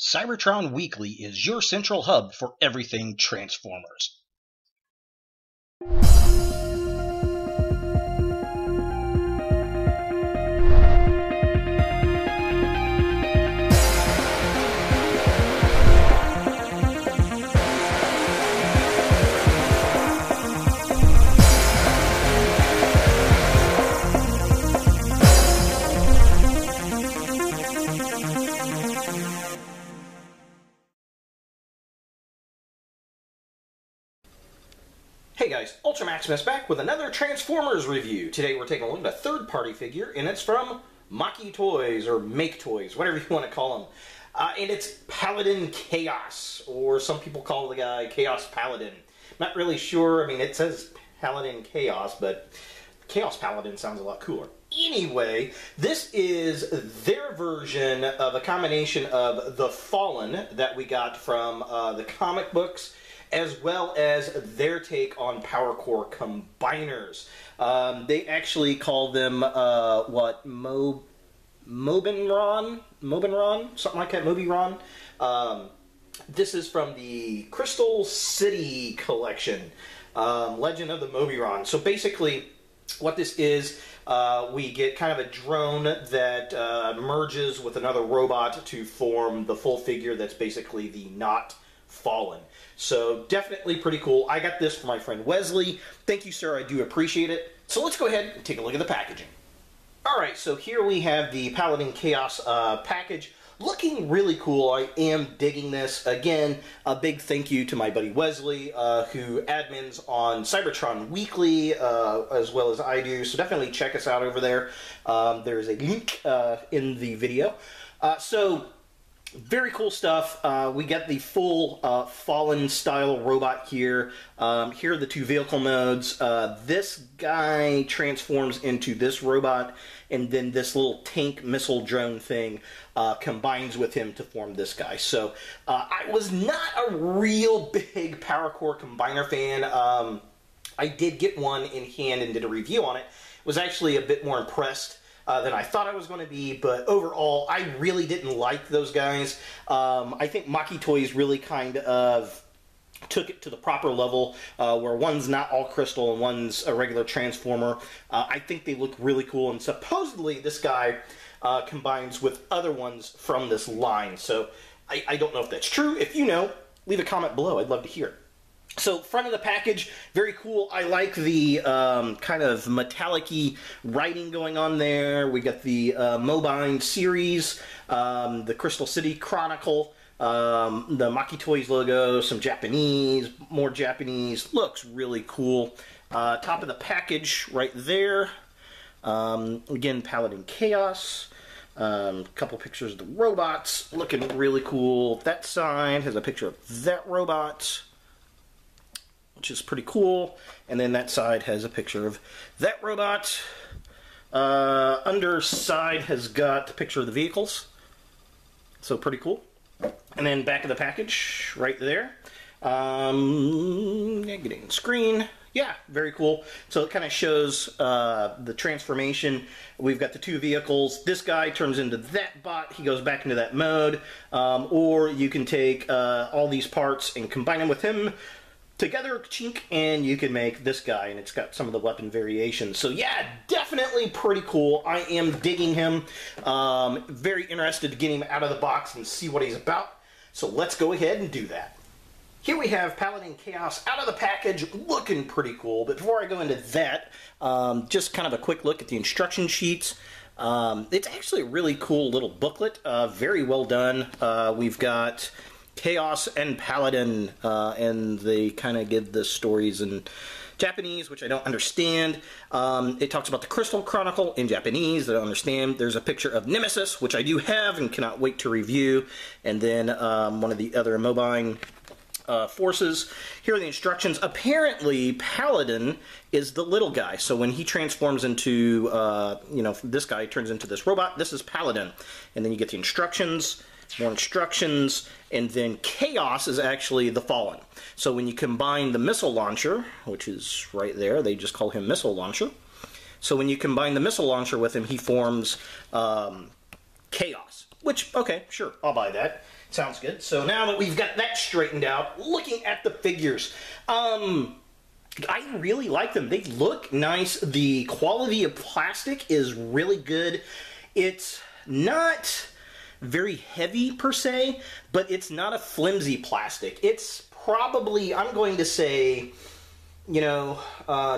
Cybertron Weekly is your central hub for everything Transformers. Hey guys, Ultra Maximus back with another Transformers review. Today we're taking a look at a third-party figure, and it's from MakeToys, or MakeToys, whatever you want to call them. And it's Paladin Chaos, or some people call the guy Chaos Paladin. Not really sure, I mean it says Paladin Chaos, but Chaos Paladin sounds a lot cooler. Anyway, this is their version of a combination of the Fallen that we got from the comic books, as well as their take on Power Core combiners. They actually call them, Mobenron? Something like that, Mobiron. This is from the Crystal City collection, Legend of the Mobiron. So basically, what this is, we get kind of a drone that merges with another robot to form the full figure that's basically the not Fallen. So definitely pretty cool. I got this from my friend Wesley. Thank you, sir. I do appreciate it. So let's go ahead and take a look at the packaging. Alright, so here we have the Paladin Chaos package. Looking really cool. I am digging this. Again, a big thank you to my buddy Wesley, who admins on Cybertron Weekly, as well as I do. So definitely check us out over there. There's a link in the video. Very cool stuff. We get the full Fallen style robot here. Here are the two vehicle modes. This guy transforms into this robot, and then this little tank missile drone thing combines with him to form this guy. So I was not a real big Power Core Combiner fan. I did get one in hand and did a review on it. Was actually a bit more impressed than I thought I was going to be, but overall, I really didn't like those guys. I think MakeToys really kind of took it to the proper level, where one's not all crystal and one's a regular Transformer. I think they look really cool, and supposedly this guy combines with other ones from this line. So I don't know if that's true. If you know, leave a comment below. I'd love to hear it. So, front of the package, very cool. I like the kind of metallic-y writing going on there. We got the Mobine series, the Crystal City Chronicle, the MakeToys logo, some Japanese, more Japanese. Looks really cool. Top of the package right there. Again, Paladin Chaos. Couple pictures of the robots. Looking really cool. That side has a picture of that robot, which is pretty cool. And then that side has a picture of that robot. Underside has got a picture of the vehicles. So pretty cool. And then back of the package, right there. Getting screen. Yeah, very cool. So it kind of shows the transformation. We've got the two vehicles. This guy turns into that bot. He goes back into that mode. Or you can take all these parts and combine them with him together, chink, and you can make this guy, and it's got some of the weapon variations. So yeah, definitely pretty cool. I am digging him. Very interested to get him out of the box and see what he's about. So let's go ahead and do that. Here we have Paladin Chaos out of the package, looking pretty cool. But before I go into that, just kind of a quick look at the instruction sheets. It's actually a really cool little booklet. Very well done. We've got Chaos and Paladin, and they kind of give the stories in Japanese, which I don't understand. It talks about the Crystal Chronicle in Japanese that I don't understand. There's a picture of Nemesis, which I do have and cannot wait to review, and then one of the other Mobine forces. Here are the instructions. Apparently, Paladin is the little guy, so when he transforms into, this guy turns into this robot, this is Paladin. And then you get the instructions, more instructions, and then Chaos is actually the Fallen. So when you combine the missile launcher, which is right there, they just call him Missile Launcher. So when you combine the missile launcher with him, he forms Chaos. Which, okay, sure, I'll buy that. Sounds good. So now that we've got that straightened out, looking at the figures, I really like them. They look nice. The quality of plastic is really good. It's not very heavy per se, but it's not a flimsy plastic. It's probably, I'm going to say, you know,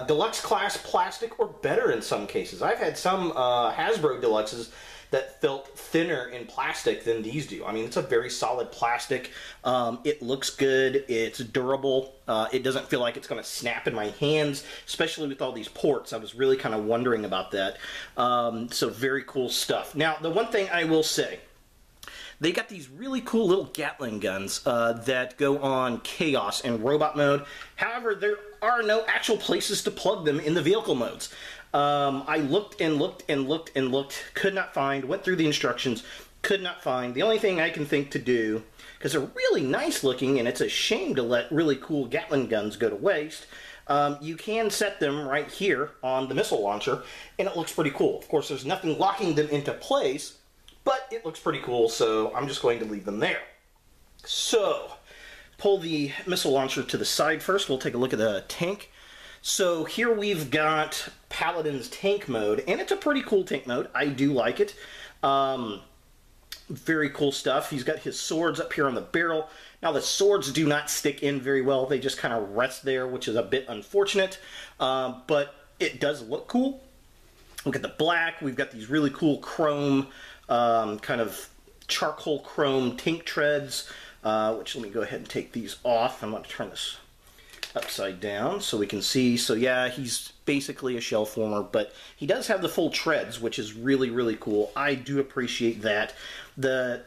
deluxe class plastic or better in some cases. I've had some Hasbro Deluxes that felt thinner in plastic than these do. I mean, it's a very solid plastic. It looks good. It's durable. It doesn't feel like it's going to snap in my hands, especially with all these ports. I was really kind of wondering about that. So very cool stuff. Now, the one thing I will say, they got these really cool little Gatling guns that go on Chaos and Robot mode. However, there are no actual places to plug them in the vehicle modes. I looked and looked and looked and looked, could not find, went through the instructions, could not find. The only thing I can think to do, because they're really nice looking, and it's a shame to let really cool Gatling guns go to waste, you can set them right here on the missile launcher, and it looks pretty cool. Of course, there's nothing locking them into place, but it looks pretty cool, so I'm just going to leave them there. So, pull the missile launcher to the side first. We'll take a look at the tank. So here we've got Paladin's tank mode, and it's a pretty cool tank mode. I do like it. Very cool stuff. He's got his swords up here on the barrel. Now the swords do not stick in very well. They just kind of rest there, which is a bit unfortunate. But it does look cool. Look at the black. We've got these really cool chrome, kind of charcoal chrome tank treads, which let me go ahead and take these off. I'm going to turn this upside down so we can see. So yeah, he's basically a shell former, but he does have the full treads, which is really, really cool. I do appreciate that. The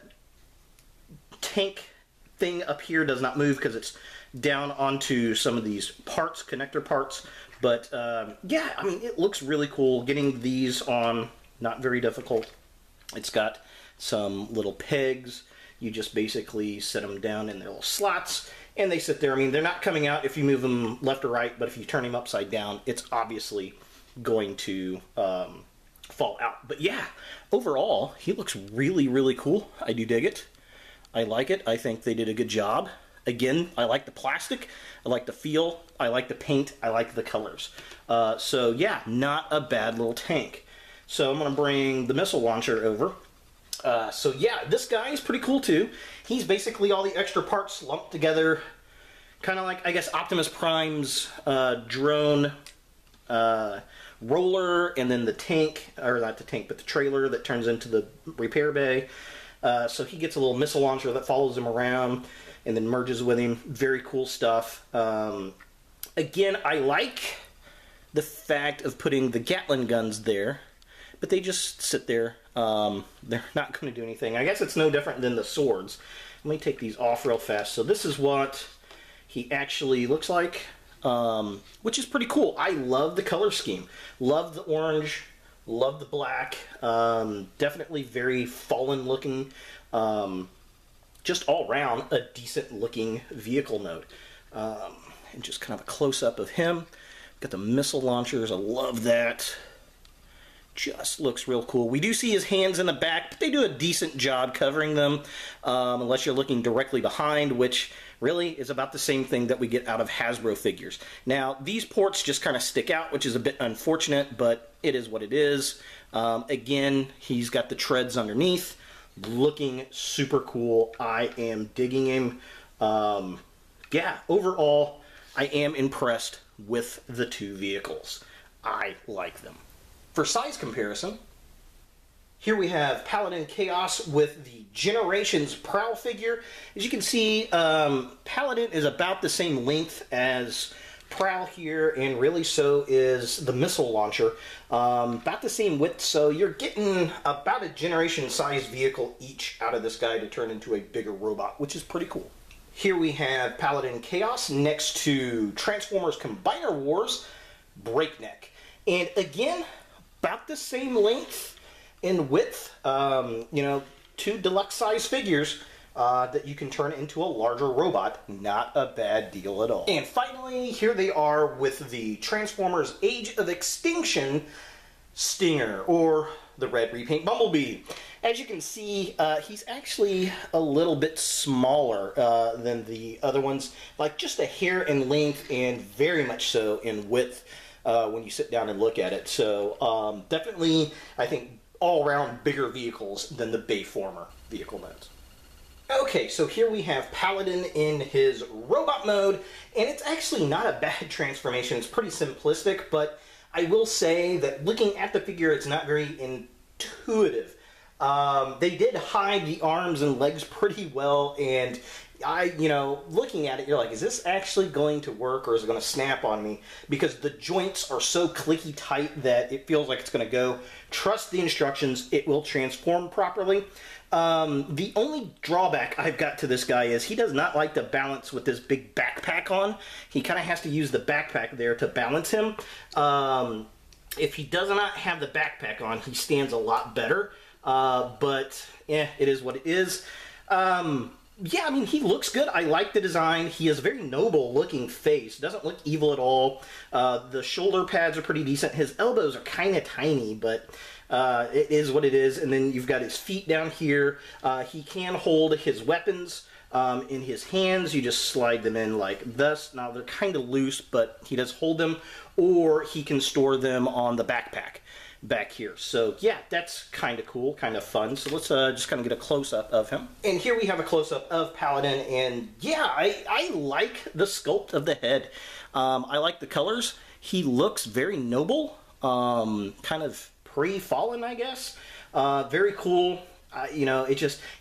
tank thing up here does not move because it's down onto some of these parts, connector parts, but yeah, I mean, it looks really cool. Getting these on, not very difficult. It's got some little pegs. You just basically set them down in their little slots, and they sit there. I mean, they're not coming out if you move them left or right, but if you turn him upside down, it's obviously going to fall out. But yeah, overall, he looks really, really cool. I do dig it. I like it. I think they did a good job. Again, I like the plastic. I like the feel. I like the paint. I like the colors. So yeah, not a bad little tank. So I'm going to bring the missile launcher over. So yeah, this guy is pretty cool too. He's basically all the extra parts lumped together, kind of like, I guess, Optimus Prime's drone roller, and then the tank, or not the tank, but the trailer that turns into the repair bay. So he gets a little missile launcher that follows him around and then merges with him. Very cool stuff. Again, I like the fact of putting the Gatling guns there, but they just sit there. They're not going to do anything. I guess it's no different than the swords. Let me take these off real fast. So this is what he actually looks like, which is pretty cool. I love the color scheme. Love the orange. Love the black. Definitely very Fallen looking. Just all around a decent looking vehicle mode. And just kind of a close-up of him. Got the missile launchers. I love that. Just looks real cool. We do see his hands in the back, but they do a decent job covering them, unless you're looking directly behind, which really is about the same thing that we get out of Hasbro figures. Now, these ports just kind of stick out, which is a bit unfortunate, but it is what it is. Again, he's got the treads underneath, looking super cool. I am digging him. Yeah, overall, I am impressed with the two vehicles. I like them. For size comparison, here we have Paladin Chaos with the Generations Prowl figure. As you can see, Paladin is about the same length as Prowl here, and really so is the missile launcher. About the same width, so you're getting about a generation size vehicle each out of this guy to turn into a bigger robot, which is pretty cool. Here we have Paladin Chaos next to Transformers Combiner Wars Breakneck. And again, about the same length and width, you know, two deluxe size figures that you can turn into a larger robot. Not a bad deal at all. And finally, here they are with the Transformers Age of Extinction Stinger, or the Red Repaint Bumblebee. as you can see, he's actually a little bit smaller than the other ones, like just a hair in length and very much so in width when you sit down and look at it. So definitely, I think, all-around bigger vehicles than the Bayformer vehicle modes. Okay, so here we have Paladin in his robot mode, and it's actually not a bad transformation. It's pretty simplistic, but I will say that looking at the figure, it's not very intuitive. They did hide the arms and legs pretty well, and looking at it, you're like, is this actually going to work, or is it going to snap on me? Because the joints are so clicky tight that it feels like it's going to go. Trust the instructions, it will transform properly. The only drawback I've got to this guy is he does not like to balance with this big backpack on. He kind of has to use the backpack there to balance him. If he does not have the backpack on, he stands a lot better. But yeah, it is what it is. Yeah, I mean, he looks good. I like the design. He has a very noble looking face. Doesn't look evil at all. The shoulder pads are pretty decent. His elbows are kind of tiny, but it is what it is. And then you've got his feet down here. He can hold his weapons in his hands. You just slide them in like this. Now, they're kind of loose, but he does hold them. Or he can store them on the backpack back here. So yeah, that's kind of cool, kind of fun. So let's just kind of get a close-up of him. And here we have a close-up of Paladin, and yeah, I like the sculpt of the head. I like the colors. He looks very noble, kind of pre-Fallen, I guess. Very cool.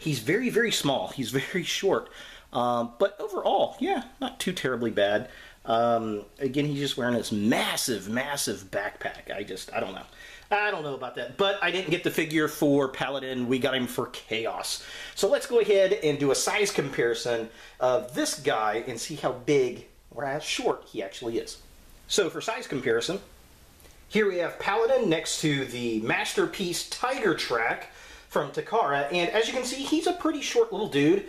He's very, very small. He's very short. But overall, yeah, not too terribly bad. Again, he's just wearing this massive, massive backpack. I don't know. I don't know about that, but I didn't get the figure for Paladin. We got him for Chaos. So let's go ahead and do a size comparison of this guy and see how big or how short he actually is. So for size comparison, here we have Paladin next to the Masterpiece Tiger Track from Takara, and as you can see, he's a pretty short little dude.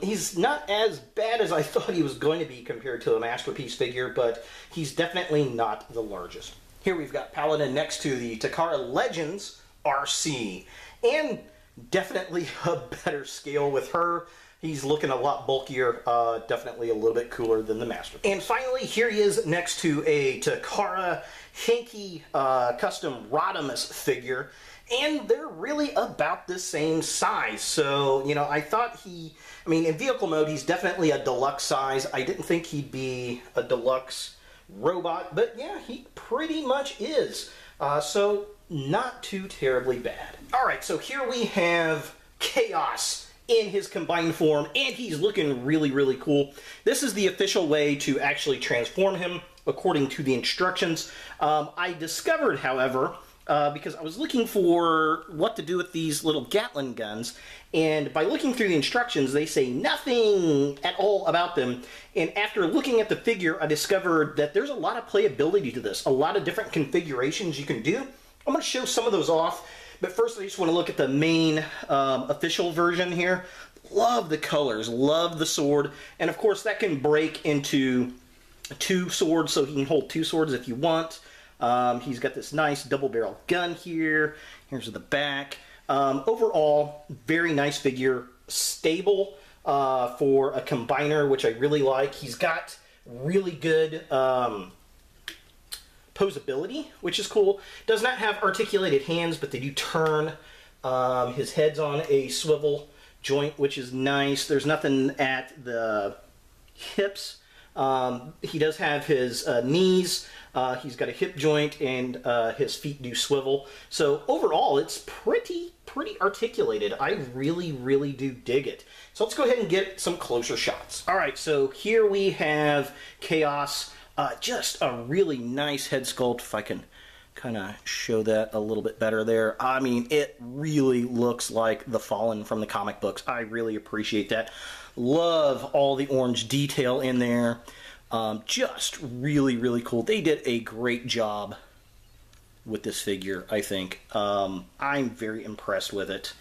He's not as bad as I thought he was going to be compared to a Masterpiece figure, but he's definitely not the largest. Here we've got Paladin next to the Takara Legends RC, and definitely a better scale with her. He's looking a lot bulkier, definitely a little bit cooler than the Master. And finally, here he is next to a Takara Hanky Custom Rodimus figure, and they're really about the same size. So, I thought in vehicle mode, he's definitely a deluxe size. I didn't think he'd be a deluxe robot, but yeah, he pretty much is. So not too terribly bad. Alright, so here we have Chaos in his combined form, and he's looking really, really cool. This is the official way to actually transform him, according to the instructions. I discovered, however, because I was looking for what to do with these little Gatling guns, and by looking through the instructions, they say nothing at all about them. And after looking at the figure, I discovered that there's a lot of playability to this, a lot of different configurations you can do. I'm going to show some of those off, but first I just want to look at the main official version here. Love the colors, love the sword, and of course that can break into two swords, so he can hold two swords if you want. He's got this nice double-barrel gun here. Here's the back. Overall, very nice figure. Stable for a combiner, which I really like. He's got really good posability, which is cool. Does not have articulated hands, but they do turn. His head's on a swivel joint, which is nice. There's nothing at the hips. He does have his knees. He's got a hip joint, and his feet do swivel. So overall, it's pretty articulated. I really, really do dig it. So let's go ahead and get some closer shots. All right, so here we have Chaos. Just a really nice head sculpt, if I can kind of show that a little bit better there. I mean, it really looks like the Fallen from the comic books. I really appreciate that. Love all the orange detail in there. Just really, really cool. They did a great job with this figure, I think. I'm very impressed with it.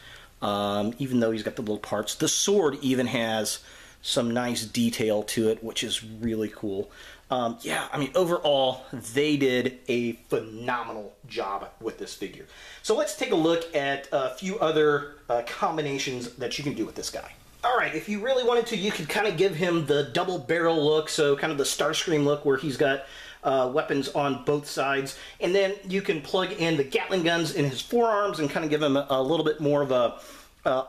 Even though he's got the little parts. The sword even has some nice detail to it, which is really cool. Yeah, I mean, overall, they did a phenomenal job with this figure. So let's take a look at a few other combinations that you can do with this guy. All right, if you really wanted to, you could kind of give him the double barrel look, so kind of the Starscream look where he's got weapons on both sides. And then you can plug in the Gatling guns in his forearms and kind of give him a little bit more of a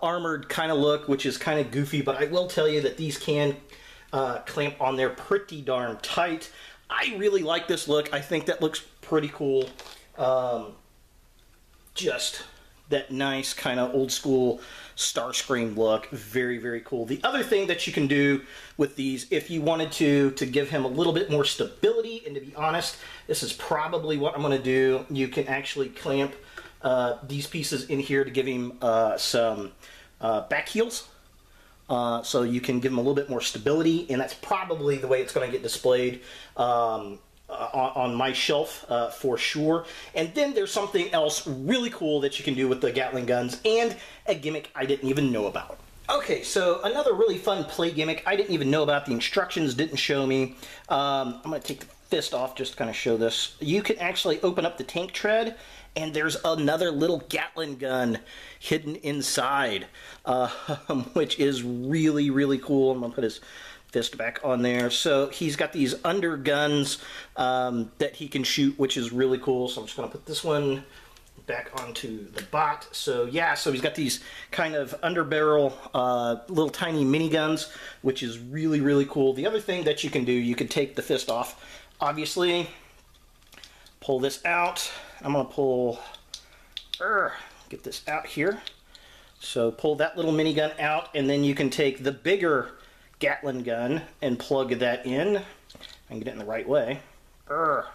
armored kind of look, which is kind of goofy, but I will tell you that these can clamp on there pretty darn tight. I really like this look. I think that looks pretty cool. Just that nice kind of old school Starscream look. Very, very cool. The other thing that you can do with these, if you wanted to give him a little bit more stability, and to be honest, this is probably what I'm going to do. You can actually clamp these pieces in here to give him some back heels. So you can give him a little bit more stability, and that's probably the way it's going to get displayed on my shelf for sure. And then there's something else really cool that you can do with the Gatling guns, and a gimmick I didn't even know about. Okay, so another really fun play gimmick I didn't even know about. The instructions didn't show me. I'm going to take the fist off just to kind of show this. You can actually open up the tank tread, and there's another little Gatling gun hidden inside, which is really, really cool. I'm going to put his fist back on there. So he's got these under guns that he can shoot, which is really cool. So I'm just going to put this one back onto the bot. So yeah, so he's got these kind of underbarrel little tiny mini guns, which is really, really cool. The other thing that you can do, you can take the fist off, obviously, pull this out. I'm going to pull, get this out here. So pull that little minigun out, and then you can take the bigger Gatling gun and plug that in. I can get it in the right way. There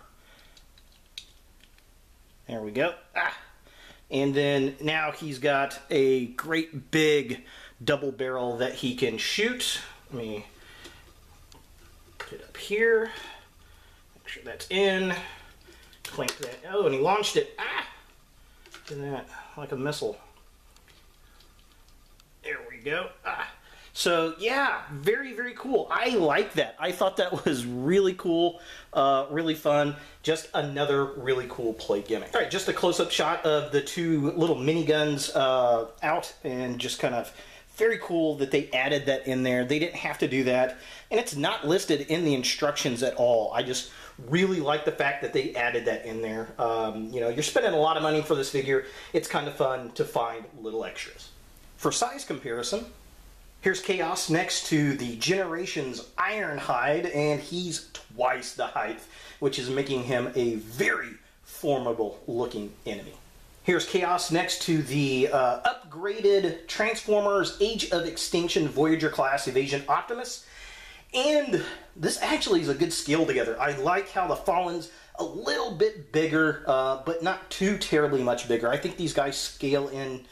we go. And then now he's got a great big double barrel that he can shoot. Let me put it up here. Make sure that's in. Clamp that. Oh, and he launched it. Look at that, like a missile. There we go. So yeah, very, very cool. I like that. I thought that was really cool, really fun. Just another really cool play gimmick. All right, just a close-up shot of the two little miniguns out, and just kind of very cool that they added that in there. They didn't have to do that, and it's not listed in the instructions at all. I just really like the fact that they added that in there. You know, you're spending a lot of money for this figure. It's kind of fun to find little extras. For size comparison, here's Chaos next to the Generations Ironhide, and he's twice the height, which is making him a very formidable looking enemy. Here's Chaos next to the upgraded Transformers Age of Extinction Voyager class Evasion Optimus, and this actually is a good scale together. I like how the Fallen's a little bit bigger, but not too terribly much bigger. I think these guys scale in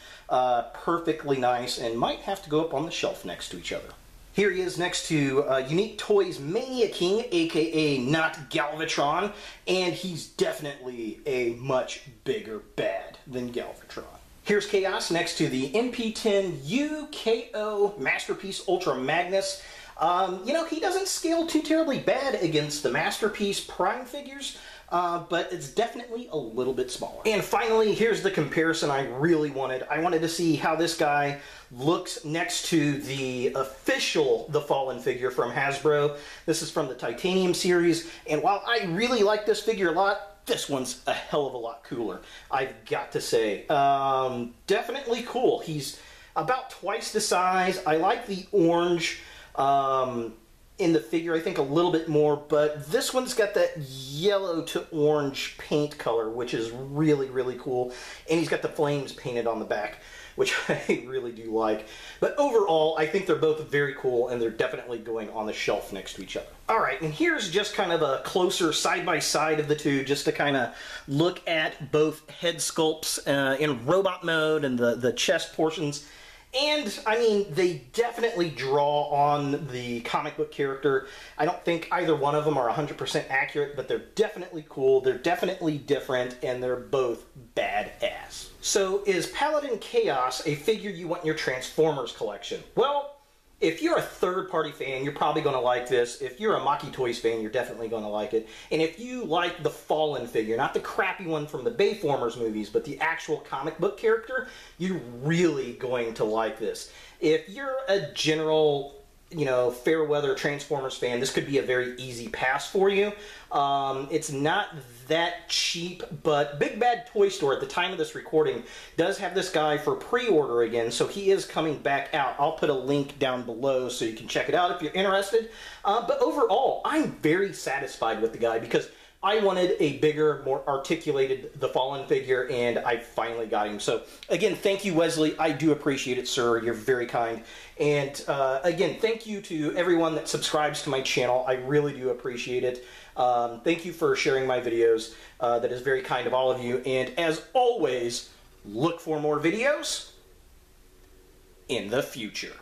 perfectly nice, and might have to go up on the shelf next to each other. Here he is next to Unique Toys Mania King, aka not Galvatron, and he's definitely a much bigger bad than Galvatron. Here's Chaos next to the MP10 UKO Masterpiece Ultra Magnus. You know, he doesn't scale too terribly bad against the Masterpiece Prime figures, but it's definitely a little bit smaller. And finally, here's the comparison I really wanted. I wanted to see how this guy looks next to the official The Fallen figure from Hasbro. This is from the Titanium series, and while I really like this figure a lot, this one's a hell of a lot cooler, I've got to say. Definitely cool. He's about twice the size. I like the orange in the figure, I think a little bit more, but this one's got that yellow to orange paint color, which is really, really cool. And he's got the flames painted on the back, which I really do like. But overall, I think they're both very cool, and they're definitely going on the shelf next to each other. All right, and here's just kind of a closer side-by-side of the two, just to kind of look at both head sculpts in robot mode and the chest portions. And, I mean, they definitely draw on the comic book character. I don't think either one of them are 100% accurate, but they're definitely cool, they're definitely different, and they're both badass. So, is Paladin Chaos a figure you want in your Transformers collection? Well, if you're a third-party fan, you're probably going to like this. If you're a MakeToys fan, you're definitely going to like it. And if you like the Fallen figure, not the crappy one from the Bayformers movies, but the actual comic book character, you're really going to like this. If you're a general, you know, fair weather Transformers fan, this could be a very easy pass for you. It's not that cheap, but Big Bad Toy Store at the time of this recording does have this guy for pre-order again, so he is coming back out. I'll put a link down below so you can check it out if you're interested. But overall, I'm very satisfied with the guy because I wanted a bigger, more articulated The Fallen figure, and I finally got him. So, again, thank you, Wesley. I do appreciate it, sir. You're very kind. And, again, thank you to everyone that subscribes to my channel. I really do appreciate it. Thank you for sharing my videos. That is very kind of all of you. And, as always, look for more videos in the future.